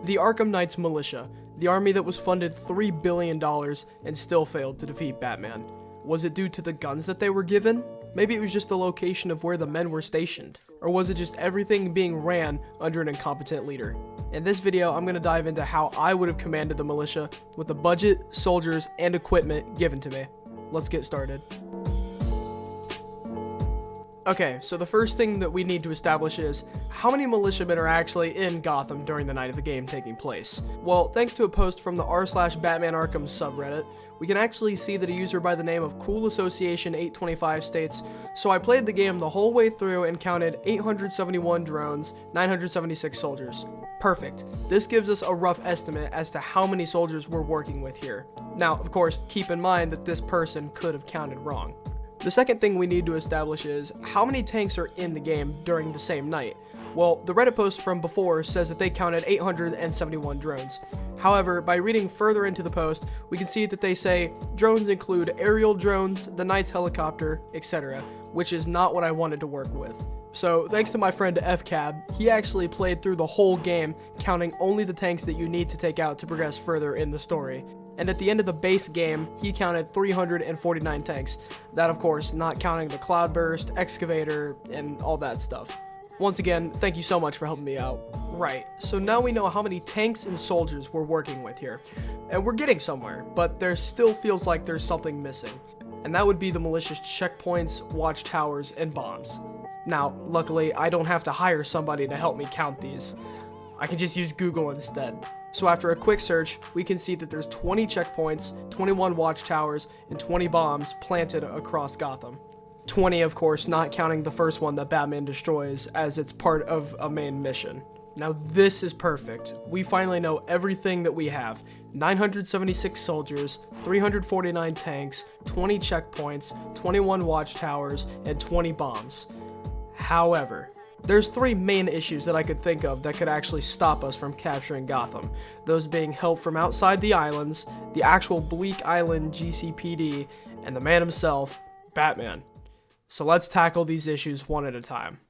The Arkham Knight's Militia, the army that was funded $3 billion and still failed to defeat Batman. Was it due to the guns that they were given? Maybe it was just the location of where the men were stationed. Or was it just everything being ran under an incompetent leader? In this video, I'm going to dive into how I would have commanded the militia with the budget, soldiers, and equipment given to me. Let's get started. Okay, so the first thing that we need to establish is how many militiamen are actually in Gotham during the night of the game taking place. Well, thanks to a post from the r/Batman Arkham subreddit, we can actually see that a user by the name of Cool Association 825 states, "So I played the game the whole way through and counted 871 drones, 976 soldiers." Perfect. This gives us a rough estimate as to how many soldiers we're working with here. Now, of course, keep in mind that this person could have counted wrong. The second thing we need to establish is how many tanks are in the game during the same night. Well, the Reddit post from before says that they counted 871 drones. However, by reading further into the post, we can see that they say drones include aerial drones, the Knight's helicopter, etc., which is not what I wanted to work with. So, thanks to my friend Fcabb, he actually played through the whole game, counting only the tanks that you need to take out to progress further in the story. And at the end of the base game, he counted 349 tanks. That, of course, not counting the Cloudburst, Excavator, and all that stuff. Once again, thank you so much for helping me out. Right, so now we know how many tanks and soldiers we're working with here. And we're getting somewhere, but there still feels like there's something missing. And that would be the malicious checkpoints, watchtowers, and bombs. Now, luckily, I don't have to hire somebody to help me count these. I can just use Google instead. So after a quick search, we can see that there's 20 checkpoints, 21 watchtowers, and 20 bombs planted across Gotham. 20, of course, not counting the first one that Batman destroys, as it's part of a main mission. Now this is perfect. We finally know everything that we have. 976 soldiers, 349 tanks, 20 checkpoints, 21 watchtowers, and 20 bombs. However, there's three main issues that I could think of that could actually stop us from capturing Gotham. Those being help from outside the islands, the actual Bleak Island GCPD, and the man himself, Batman. So let's tackle these issues one at a time.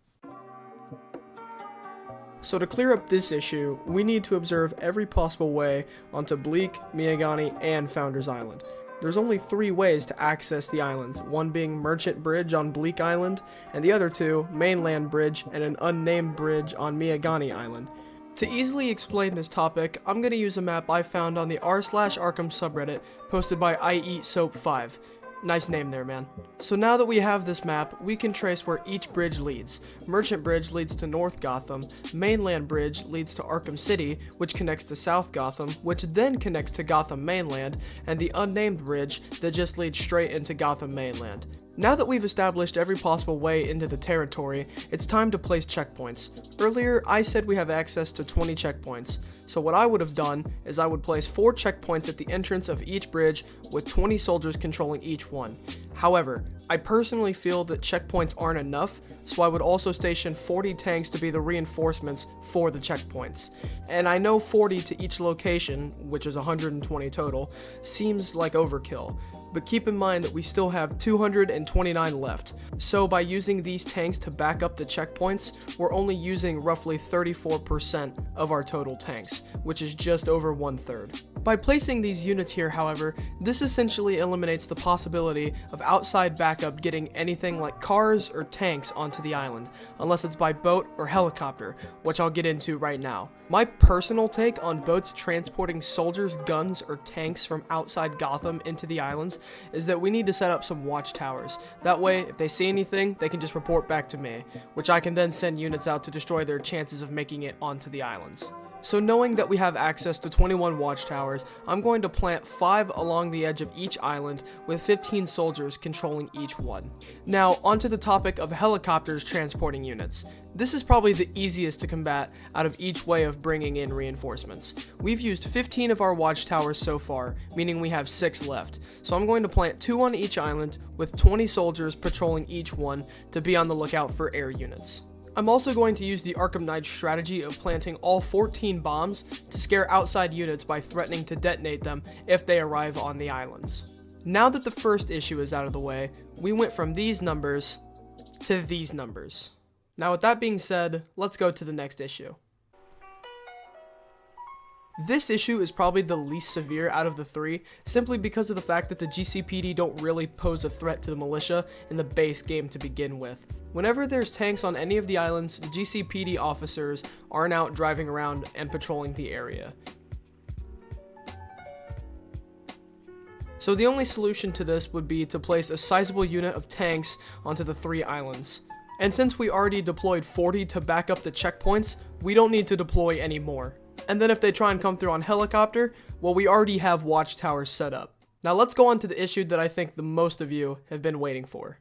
So to clear up this issue, we need to observe every possible way onto Bleak, Miagani, and Founders Island. There's only three ways to access the islands, one being Merchant Bridge on Bleak Island, and the other two, Mainland Bridge and an unnamed bridge on Miagani Island. To easily explain this topic, I'm going to use a map I found on the r/Arkham subreddit posted by I Eat Soap 5. Nice name there, man. So now that we have this map, we can trace where each bridge leads. Merchant Bridge leads to North Gotham, Mainland Bridge leads to Arkham City, which connects to South Gotham, which then connects to Gotham Mainland, and the unnamed bridge that just leads straight into Gotham Mainland. Now that we've established every possible way into the territory, it's time to place checkpoints. Earlier, I said we have access to 20 checkpoints, so what I would have done is I would place 4 checkpoints at the entrance of each bridge with 20 soldiers controlling each one. However, I personally feel that checkpoints aren't enough, so I would also station 40 tanks to be the reinforcements for the checkpoints. And I know 40 to each location, which is 120 total, seems like overkill, but keep in mind that we still have 229 left. So by using these tanks to back up the checkpoints, we're only using roughly 34% of our total tanks, which is just over 1/3. By placing these units here, however, this essentially eliminates the possibility of outside backup getting anything like cars or tanks onto the island, unless it's by boat or helicopter, which I'll get into right now. My personal take on boats transporting soldiers, guns, or tanks from outside Gotham into the islands is that we need to set up some watchtowers. That way, if they see anything, they can just report back to me, which I can then send units out to destroy their chances of making it onto the islands. So knowing that we have access to 21 watchtowers, I'm going to plant 5 along the edge of each island with 15 soldiers controlling each one. Now, onto the topic of helicopters transporting units. This is probably the easiest to combat out of each way of bringing in reinforcements. We've used 15 of our watchtowers so far, meaning we have 6 left. So I'm going to plant 2 on each island with 20 soldiers patrolling each one to be on the lookout for air units. I'm also going to use the Arkham Knight strategy of planting all 14 bombs to scare outside units by threatening to detonate them if they arrive on the islands. Now that the first issue is out of the way, we went from these numbers to these numbers. Now with that being said, let's go to the next issue. This issue is probably the least severe out of the three, simply because of the fact that the GCPD don't really pose a threat to the militia in the base game to begin with. Whenever there's tanks on any of the islands, GCPD officers aren't out driving around and patrolling the area. So the only solution to this would be to place a sizable unit of tanks onto the 3 islands. And since we already deployed 40 to back up the checkpoints, we don't need to deploy any more. And then if they try and come through on helicopter, well, we already have watchtowers set up. Now let's go on to the issue that I think the most of you have been waiting for.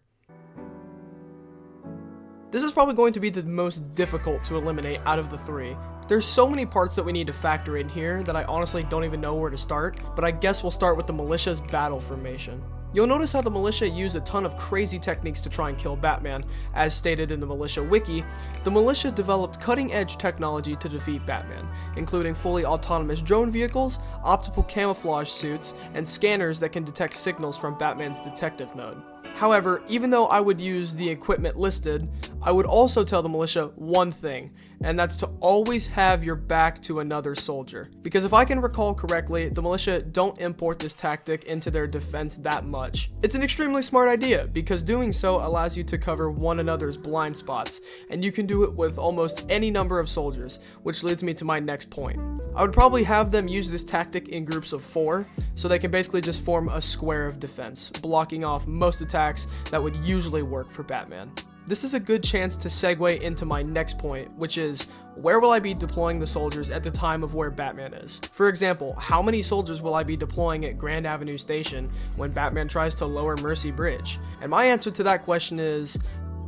This is probably going to be the most difficult to eliminate out of the 3. There's so many parts that we need to factor in here that I honestly don't even know where to start, but I guess we'll start with the militia's battle formation. You'll notice how the militia use a ton of crazy techniques to try and kill Batman. As stated in the militia wiki, the militia developed cutting-edge technology to defeat Batman, including fully autonomous drone vehicles, optical camouflage suits, and scanners that can detect signals from Batman's detective mode. However, even though I would use the equipment listed, I would also tell the militia one thing, and that's to always have your back to another soldier. Because if I can recall correctly, the militia don't import this tactic into their defense that much. It's an extremely smart idea, because doing so allows you to cover one another's blind spots, and you can do it with almost any number of soldiers, which leads me to my next point. I would probably have them use this tactic in groups of 4, so they can basically just form a square of defense, blocking off most attacks that would usually work for Batman. This is a good chance to segue into my next point, which is, where will I be deploying the soldiers at the time of where Batman is? For example, how many soldiers will I be deploying at Grand Avenue Station when Batman tries to lower Mercy Bridge? And my answer to that question is,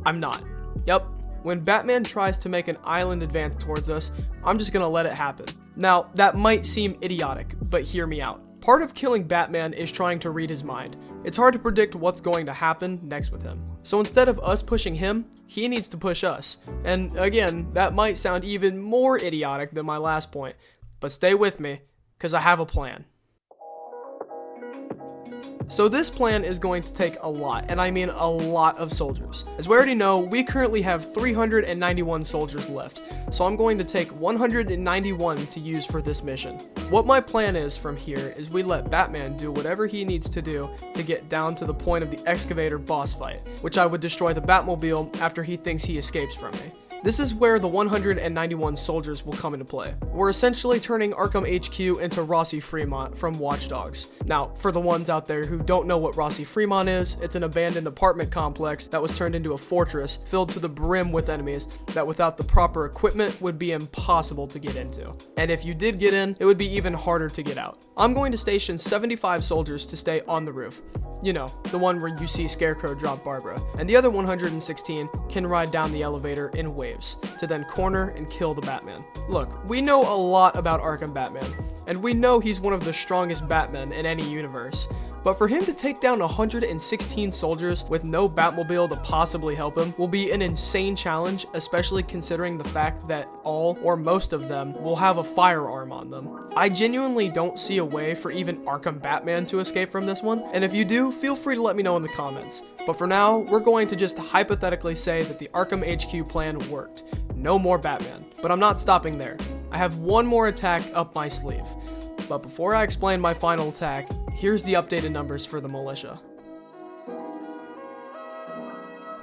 I'm not. Yep. When Batman tries to make an island advance towards us, I'm just gonna let it happen. Now, that might seem idiotic, but hear me out. Part of killing Batman is trying to read his mind. It's hard to predict what's going to happen next with him. So instead of us pushing him, he needs to push us. And again, that might sound even more idiotic than my last point, but stay with me, because I have a plan. So this plan is going to take a lot, and I mean a lot of soldiers. As we already know, we currently have 391 soldiers left, so I'm going to take 191 to use for this mission. What my plan is from here is we let Batman do whatever he needs to do to get down to the point of the excavator boss fight, which I would destroy the Batmobile after he thinks he escapes from me. This is where the 191 soldiers will come into play. We're essentially turning Arkham HQ into Rossi Fremont from Watch Dogs. Now, for the ones out there who don't know what Rossi Fremont is, it's an abandoned apartment complex that was turned into a fortress filled to the brim with enemies that without the proper equipment would be impossible to get into. And if you did get in, it would be even harder to get out. I'm going to station 75 soldiers to stay on the roof. You know, the one where you see Scarecrow drop Barbara. And the other 116 can ride down the elevator in waves to then corner and kill the Batman. Look, we know a lot about Arkham Batman, and we know he's one of the strongest Batmen in any universe. But for him to take down 116 soldiers with no Batmobile to possibly help him will be an insane challenge, especially considering the fact that all or most of them will have a firearm on them. I genuinely don't see a way for even Arkham Batman to escape from this one, and if you do, feel free to let me know in the comments. But for now, we're going to just hypothetically say that the Arkham HQ plan worked. No more Batman. But I'm not stopping there. I have one more attack up my sleeve. But before I explain my final attack, here's the updated numbers for the militia.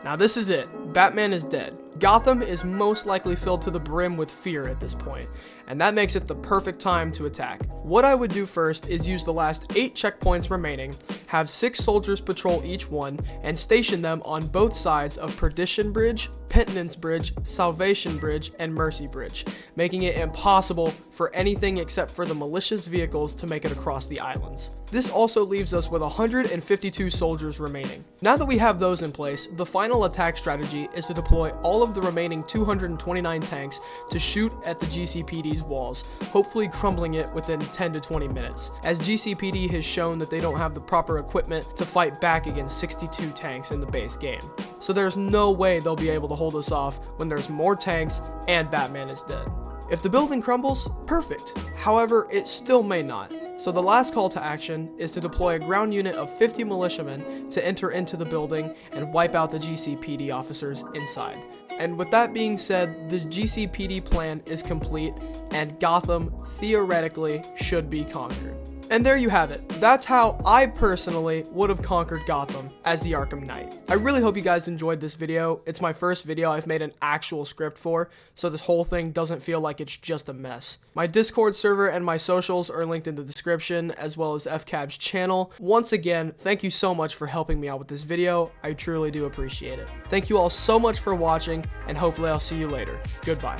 Now this is it. Batman is dead. Gotham is most likely filled to the brim with fear at this point, and that makes it the perfect time to attack. What I would do first is use the last 8 checkpoints remaining, have 6 soldiers patrol each one, and station them on both sides of Perdition Bridge, Penitence Bridge, Salvation Bridge, and Mercy Bridge, making it impossible for anything except for the militia's vehicles to make it across the islands. This also leaves us with 152 soldiers remaining. Now that we have those in place, the final attack strategy is to deploy all of the remaining 229 tanks to shoot at the GCPD's walls, hopefully crumbling it within 10 to 20 minutes, as GCPD has shown that they don't have the proper equipment to fight back against 62 tanks in the base game. So there's no way they'll be able to hold us off when there's more tanks and Batman is dead. If the building crumbles, perfect. However, it still may not. So the last call to action is to deploy a ground unit of 50 militiamen to enter into the building and wipe out the GCPD officers inside. And with that being said, the GCPD plan is complete, and Gotham theoretically should be conquered. And there you have it. That's how I personally would have conquered Gotham as the Arkham Knight. I really hope you guys enjoyed this video. It's my first video I've made an actual script for, so this whole thing doesn't feel like it's just a mess. My Discord server and my socials are linked in the description, as well as Fcabb's channel. Once again, thank you so much for helping me out with this video. I truly do appreciate it. Thank you all so much for watching, and hopefully I'll see you later. Goodbye.